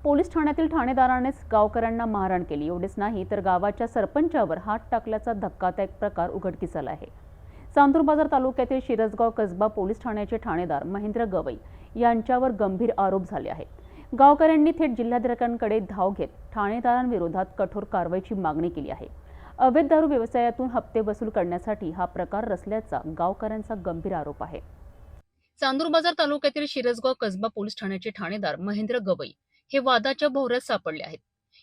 Police ठाण्यातील ठाणेदारानेच गावकऱ्यांना मारहाण केली। एवढेच नाही तर गावाच्या सरपंचावर हात टाकल्याचा धक्कादायक प्रकार उघडकीस आला आहे। चांदूर बाजार तालुक्यातील शिरसगाव कसबा पोलीस ठाण्याचे ठाणेदार महेंद्र गवई यांच्यावर गंभीर आरोप झाले आहेत। गावकऱ्यांनी थेट जिल्हाधिकाऱ्यांकडे धाव घेत ठाणेदारांविरोधात कठोर कारवाईची मागणी केली आहे। अवैध दारू व्यवसायातून हप्ते वसूल करण्यासाठी हा प्रकार रचल्याचा गावकऱ्यांचा गंभीर आरोप आहे। चांदूर बाजार तालुक्यातील शिरसगाव कसबा पोलीस ठाण्याचे ठाणेदार महेंद्र गवई हे वादाच्या भोवऱ्यात सापडले आहेत।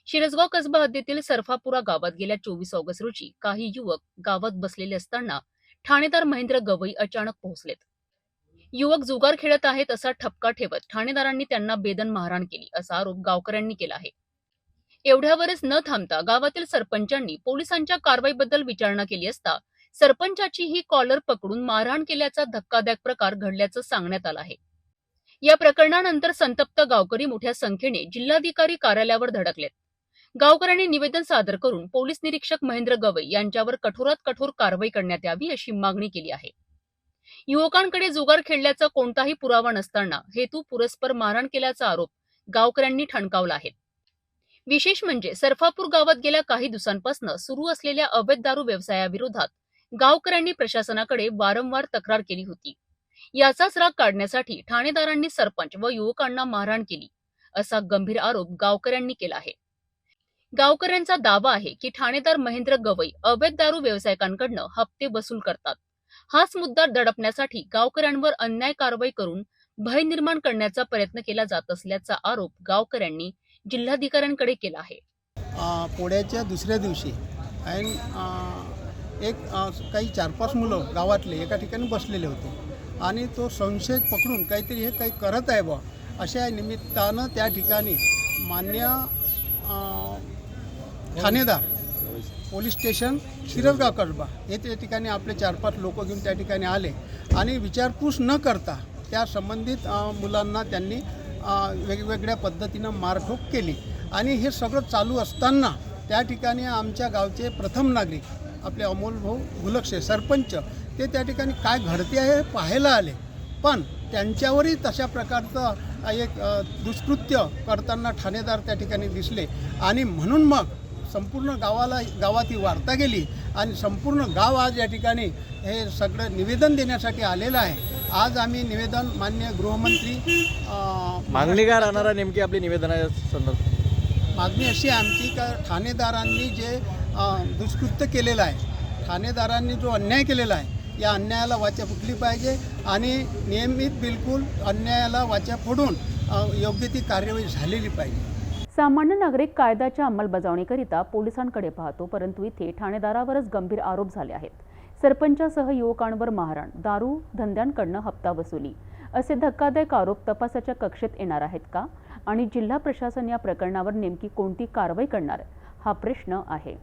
शिरसगाव कसबा हद्दीतील सरफापुरा गावात गेल्या 24 ऑगस्ट रोजी काही युवक गावात बसलेले असताना ठाणेदार महेंद्र गवई अचानक पोहोचलेत। युवक जुगार खेळत आहेत असा ठपका ठेवत ठाणेदारांनी त्यांना बेदम मारहाण केली असा आरोप गावकऱ्यांनी केला आहे। एवढ्यावरच न थांबता गावातील सरपंचांनी पोलिसांच्या कारवाईबद्दल विचारणा केली असता सरपंचाची ही कॉलर पकडून मारहाण केल्याचा धक्कादायक प्रकार घडल्याचं सांगण्यात आलं आहे। या प्रकरणानंतर संतप्त गावकरी मोठ्या संख्येने जिल्हाधिकारी कार्यालयावर धडकलेत। गावकऱ्यांनी निवेदन सादर करून पोलीस निरीक्षक महेंद्र गवई यांच्यावर कठोरात कठोर कारवाई करण्यात यावी अशी मागणी केली आहे। युवकांकडे जुगार खेळल्याचा कोणताही पुरावा नसताना हेतू पुरस्पर मारहाण केल्याचा आरोप गावकऱ्यांनी ठणकावला आहे। विशेष म्हणजे सरफापूर गावात गेल्या काही दिवसांपासून सुरू असलेल्या अवैध दारू व्यवसायाविरोधात गावकऱ्यांनी प्रशासनाकडे वारंवार तक्रार केली होती। याचाच राग काढण्यासाठी ठाणेदारांनी सरपंच व युवकांना मारहाण केली असा गंभीर आरोप गावकऱ्यांनी केला आहे। गावकऱ्यांचा दावा आहे की ठाणेदार महेंद्र गवई अवैध दारू व्यावसायिकांकडून हप्ते वसूल करतात। हाच मुद्दा दडपण्यासाठी गावकऱ्यांवर अन्याय कारवाई करून भय निर्माण करण्याचा प्रयत्न केला जात असल्याचा आरोप गावकऱ्यांनी जिल्हाधिकाऱ्यांकडे केला आहे। पोळ्याच्या दुसऱ्या दिवशी काही 4-5 मुलं गावातले एका ठिकाणी बसलेले होते आणि तो संशय पकडून काहीतरी हे काही करत आहे बा अशा निमित्तानं त्या ठिकाणी मान्य ठाणेदार पोलीस स्टेशन शिरसगाव कसबा हे त्या ठिकाणी आपले 4-5 लोक घेऊन त्या ठिकाणी आले आणि विचारपूस न करता त्या संबंधित मुलांना त्यांनी वेगवेगळ्या पद्धतीनं मारठोक केली आणि हे सगळं चालू असताना त्या ठिकाणी आमच्या गावचे प्रथम नागरिक आपले अमोल भाऊ गुलक्षे सरपंच ते त्या ठिकाणी काय घडते आहे हे पाहायला आले, पण त्यांच्यावरही तशा प्रकारचं एक दुष्कृत्य करताना ठाणेदार त्या ठिकाणी दिसले आणि म्हणून मग संपूर्ण गावात ही वार्ता गेली आणि संपूर्ण गाव आज या ठिकाणी हे सगळं निवेदन देण्यासाठी आलेलं आहे। आज आम्ही निवेदन मान्य गृहमंत्री मागणी काय राहणार नेमकी आपली निवेदनाच्या संदर्भात? मागणी अशी आहे आमची का ठाणेदारांनी जे दुष्कृत्य केलेलं आहे, ठाणेदारांनी जो अन्याय केलेला आहे या अन्यायाला वाचा फुटली पाहिजे आणि नियमित बिलकुल अन्यायाला वाचा फोडून योग्य ती कार्यवाही झालेली पाहिजे। सामान्य नागरिक कायद्याच्या अंमलबजावणीकरिता पोलिसांकडे पाहतो, परंतु इथे ठाणेदारावरच गंभीर आरोप झाले आहेत। सरपंचासह युवकांवर मारहाण, दारू धंद्यांकडनं हप्ता वसुली असे धक्कादायक आरोप तपासाच्या कक्षेत येणार आहेत का? आणि जिल्हा प्रशासन या प्रकरणावर नेमकी कोणती कारवाई करणार हा प्रश्न आहे।